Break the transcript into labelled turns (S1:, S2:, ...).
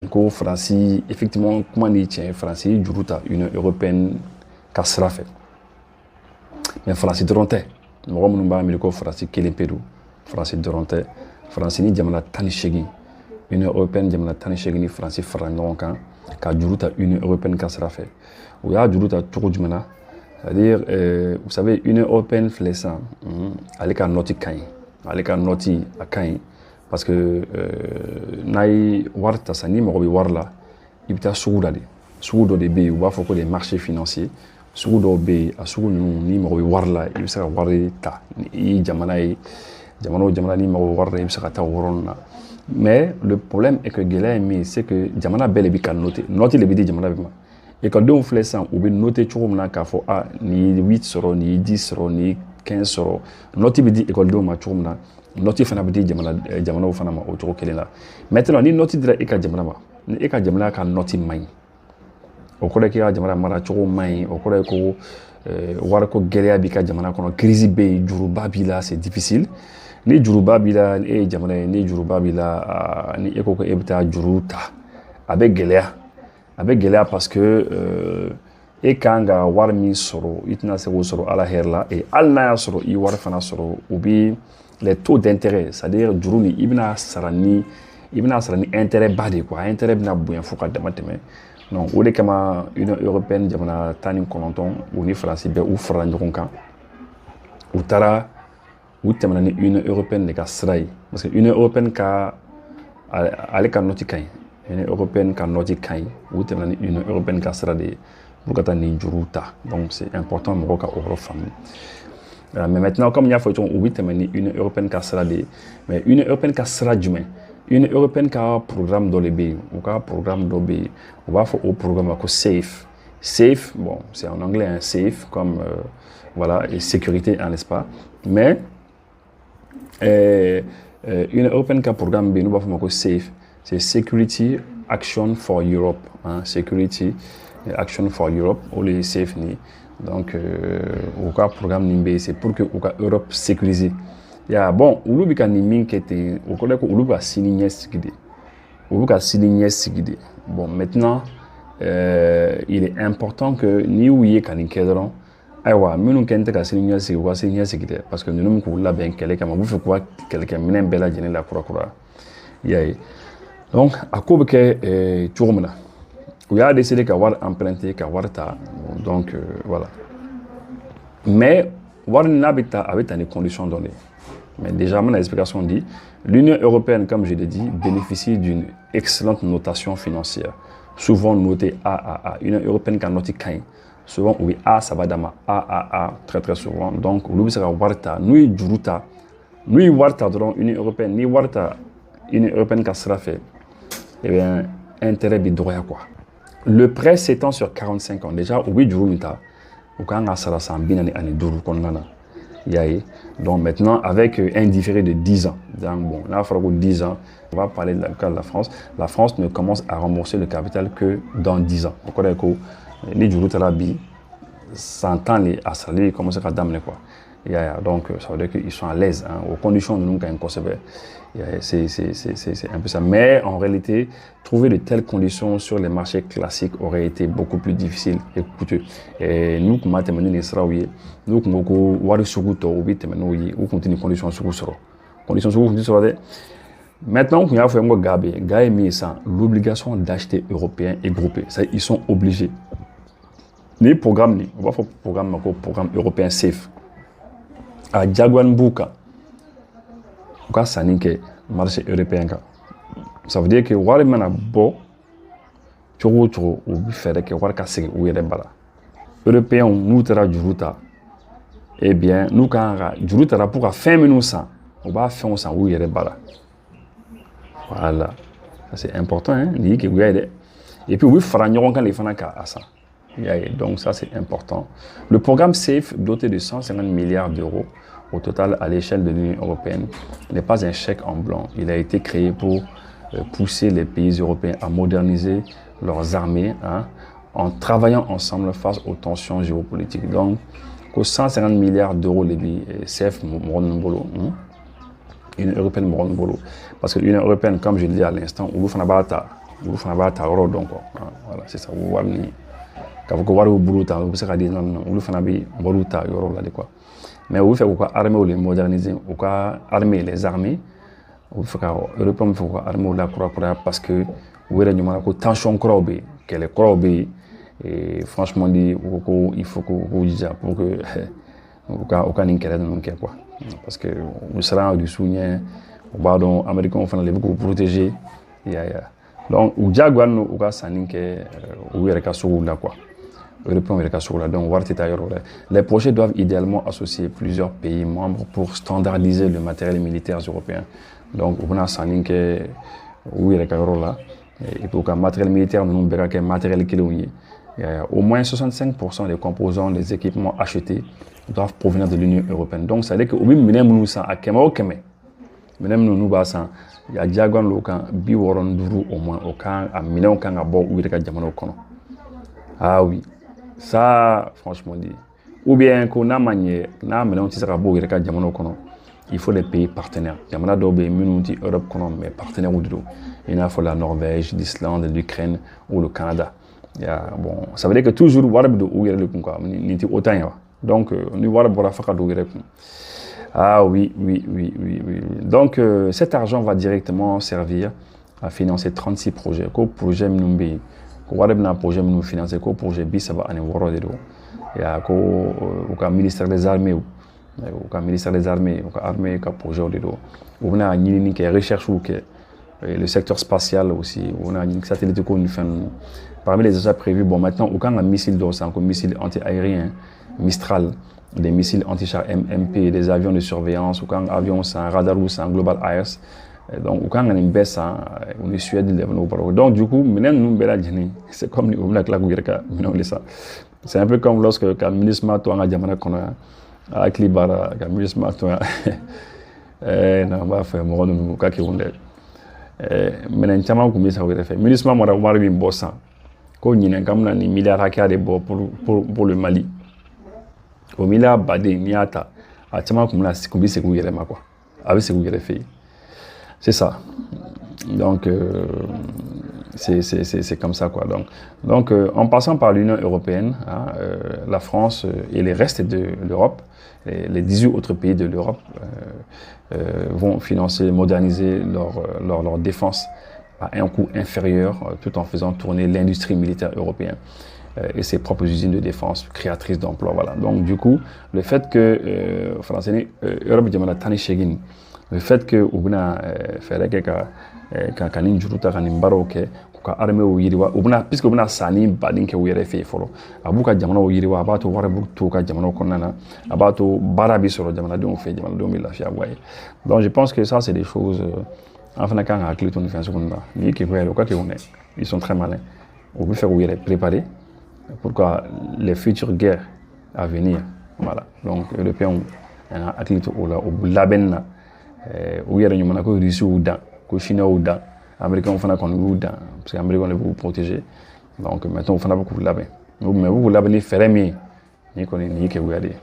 S1: ko France effectivement comment ni tient France juruta Union européenne ka sira fɛ mais France dɔrɔn tɛ mɔgɔ minnu b'a miiri ko France kelen pe don France dɔrɔn tɛ France ni jamana 18 Union européenne jamana 18 ni France fara ɲɔgɔn kan ka juruta Union européenne ka sira fɛ o y'a juruta cogo jumɛn na c'est-à-dire vous savez Union européenne filɛ sisan ale ka nɔti ka ɲi ale ka nɔti a ka ɲi parce que n'a ye wari ta sa ni mago bɛ wari la i bɛ taa sugu la de sugu dɔ de bɛ yen u b'a fɔ ko les marchés financiers sugu dɔw bɛ yen a sugu ninnu ni mago bɛ wari la i bɛ se ka wari ta i ye jamana ye jamana o jamana ni mago bɛ wari la i bɛ se ka taa o yɔrɔ la mais le problème est que gɛlɛya ye min c'est que jamana bɛɛ de bɛ ka noter nɔti de bɛ di jamana bɛɛ ma ekɔlidenw filɛ sisan u bɛ noter cogo min na k'a fɔ ni ye 8 sɔrɔ ni ye 10 sɔrɔ ni ye 15 sɔrɔ nɔti bɛ di ekɔlidenw ma cogo min na nɔti fana bɛ di jamanaw fana ma o cogo kelen la maintenant ni nɔti dira e ka jamana ma ni e ka jamana ka nɔti man ɲi o kɔrɔ ye k'i ka jamana mara cogo man ɲi o kɔrɔ ye ko wariko gɛlɛya b'i ka jamana kɔnɔ crise bɛ yen juruba b'i la c'est difficile ni juruba b'i la e ye jamana ye ni juruba b'i la ni e ko ko e bɛ taa juru ta a bɛ gɛlɛya parce que e kan ka wari min sɔrɔ i tɛna se k'o sɔrɔ ala hɛrɛ la et hali n'a y'a sɔrɔ i wari fana sɔrɔ u bɛ les taux d'intérêt c'est-à-dire juru min i bɛna sara ni intérêt ba de quoi intérêt bɛna bonya fo ka dama tɛmɛ donc o de kama Union européenne jamana 19 u ni Faransi bɛɛ u farala ɲɔgɔn kan u taara u tɛmɛna ni Union européenne de ka sira ye parce que Union européenne ka ale ka nɔti ka ɲi Union européenne ka nɔti ka ɲi u tɛmɛna ni Union européenne ka sira de ye pour ka taa nin juru ta donc c'est important mɔgɔw ka o yɔrɔ faamu. Mais maintenant, comme il y a fait, on va terminer une européenne qui sera des, mais une européenne qui sera du moins, une européenne qui a un programme dans les pays, ou qui a un programme dans les pays, on va faire un programme comme SAFE. SAFE, bon, c'est en anglais un SAFE comme voilà et sécurité, n'est-ce pas? Mais une européenne qui a un programme, nous va faire comme SAFE, c'est Security Action for Europe, hein, Security Action for Europe, ou les SAFE ni. Donc, au cas programme Nimbe, c'est pour que l'Europe sécurise. Bon, on a ni qui était, on connaît qu'on a signé sigide. On a signé sigide. Bon, maintenant, il est important que ni où y est quand il cadre, aywa, mais nous quand on a signé sigide, parce que nous nous qu'on l'a bien quelqu'un, mais vous faites quoi quelqu'un, mais n'aime belle la kura. Donc, à quoi que tu remets il y a décidé qu'avoir emprunté, qu'avoir ta. Donc, voilà. Mais, avoir un habitat avec des conditions données. Mais déjà, mon explication dit, l'Union européenne, comme je l'ai dit, bénéficie d'une excellente notation financière. Souvent notée AAA. L'Union européenne qui a noté KAIN. Souvent, oui, A, ça va dans ma AAA, très très souvent. Donc, l'Union européenne, nous, Juruta, nous, Warta, l'Union européenne, ni Warta, l'Union européenne qui sera fait, eh bien, intérêt bidroya quoi. Le prêt s'étend sur 45 ans. Déjà, oui, du Rumita, au cas où on a ça, donc maintenant, avec un différé de 10 ans. Donc, bon, là, il faudra 10 ans. On va parler de cas de la France. La France ne commence à rembourser le capital que dans 10 ans. Vous connaissez que les Djourou-Tarabi, 100 ans, les Assalés, ils commencent à damener quoi. Donc, ça veut dire qu'ils sont à l'aise, hein, aux conditions de nous conserver. C'est un peu ça. Mais en réalité, trouver de telles conditions sur les marchés classiques aurait été beaucoup plus difficile et coûteux. Et nous, comme nous, les Sraouis, nous, comme nous, Wari Suguto, ou continue conditions sur conditions sur maintenant, il y a un Gabé, Gaé l'obligation d'acheter européen et groupé. Ça, ils sont obligés. Les programmes, on va faire un programme européen safe. À Diagwan Bouka, au cas sanike marché européen. Ça veut dire que wari mana bo chogo ou bi fere que wari ka sigi ou yere bala. Européen nous tera juruta. Eh bien, nous quand juruta pour à fin minutes ça, on va faire ça ou yere bala. Voilà. Ça c'est important hein, ni que vous aider. Et puis oui franyon quand les fanaka à ça. Donc ça c'est important. Le programme SAFE doté de 150 milliards d'euros au total à l'échelle de l'Union européenne n'est pas un chèque en blanc. Il a été créé pour pousser les pays européens à moderniser leurs armées hein, en travaillant ensemble face aux tensions géopolitiques. Donc, 150 milliards d'euros les SAFE l'Union européenne. Parce que l'Union européenne, comme je le dis à l'instant, olu fana b'a ta yɔrɔ dɔn quoi voilà c'est ça wari ni k'a fɔ ko wari b'u bolo tan u bɛ se ka di non non olu fana bɛ wariw ta yɔrɔ la de quoi mais u bɛ fɛ k'u ka armée les moderniser u ka armée les armées u bɛ fɛ ka européens bɛ fɛ k'u ka armée la kurakuraya parce que u yɛrɛ ɲuman ko tension kuraw bɛ yen kɛlɛ kuraw bɛ yen et franchement dit u ko il faut k'u jija pour que u ka nin kɛlɛ ninnu kɛ quoi parce que u siran du ɲɛ u b'a dɔn américains fana de bɛ k'u protéger donc u diyagoya n'u u ka sanni kɛ u yɛrɛ ka suguw la quoi européens yɛrɛ ka sugu la donc wari tɛ taa yɔrɔ wɛrɛ les projets doivent idéalement associer plusieurs pays membres pour standardiser le matériel militaire européen donc u bɛna sanni kɛ u yɛrɛ ka yɔrɔ la et puis u ka matériel militaire ninnu bɛɛ ka kɛ matériel kelenw ye au moins 65% des composants des équipements achetés doivent provenir de l'Union européenne donc ça veut dire que u bɛ minɛn minnu san a kɛmɛ o kɛmɛ minɛn minnu n'u b'a san a diyagoya l'o kan 65 au moins o kan a minɛnw kan ka bɔ u yɛrɛ ka jamanaw kɔnɔ ah oui ça franchement dit ou bien ko n'a ma ɲɛ n'a minɛnw tɛ se ka bɔ u yɛrɛ ka jamanaw kɔnɔ il faut les pays partenaires jamana dɔw bɛ yen minnu tɛ Europe kɔnɔ mais partenaires de don i n'a fɔ la Norvège l'Islande l'Ukraine ou le Canada bon ça veut dire que toujours wari bɛ don u yɛrɛ de kun quoi nin tɛ OTAN ye wa donc ni wari bɔra fa ka don u yɛrɛ kun ah oui. Donc cet argent va directement servir à financer 36 projets. Ko projet minnu bɛ yen ko wari bɛna projet minnu financer ko projet 36 de don ko u ka ministère des armées u ka ministère des armées u ka armée ka projet de don u bɛna ɲinini kɛ recherche kɛ le secteur spatial aussi u bɛna ɲini satellite ko ni fɛn ninnu parmi les achats prévus bon maintenant u kan ka missile dɔw san ko missile anti-aérien Mistral des missiles anti-char MP, des avions de surveillance, ou quand avions sans radar ou sans global airs. Donc, quand on a une baisse, on est Suède, donc du coup, c'est comme c'est un peu comme lorsque le ministre Mato a diamant qu'on a Klibara, le ministre Mato a non, on va faire mon nom, qui on est. Mais un chaman comme ça, le ministre Mato a marqué une bosse, qu'on y a comme un milliard pour le Mali. Au milieu badé niata a tellement comme la kumbi se gouyer ma quoi avec se gouyer fait c'est ça donc c'est comme ça quoi donc en passant par l'Union européenne la France et les restes de l'Europe les 18 autres pays de l'Europe vont financer moderniser leur défense à un coût inférieur tout en faisant tourner l'industrie militaire européenne et ses propres usines de défense créatrices d'emplois. Voilà. Donc du coup, le fait que Europe jamana tani shegin, le fait que ubuna faire que kanin juruta kanin baro ke ka armée o yiriwa ubuna puisque ubuna sani badin ke were fe folo abuka jamana o yiriwa abato wara bu to ka jamana konana abato barabi soro jamana don fe jamana don mi lafia waye. Donc je pense que ça c'est des choses enfin quand a clé ton fin seconde ni qui voit le quoi que on est ils sont très malins. On peut faire préparer pourquoi les futures guerres à venir voilà donc européens un athlète au laben où il y a une ko Russie ou dans ko Chine ou dans américains fana qu'on ou dans parce que américains les vous protéger donc maintenant on fana beaucoup laben mais vous laben faire mieux ni connaît ni que vous allez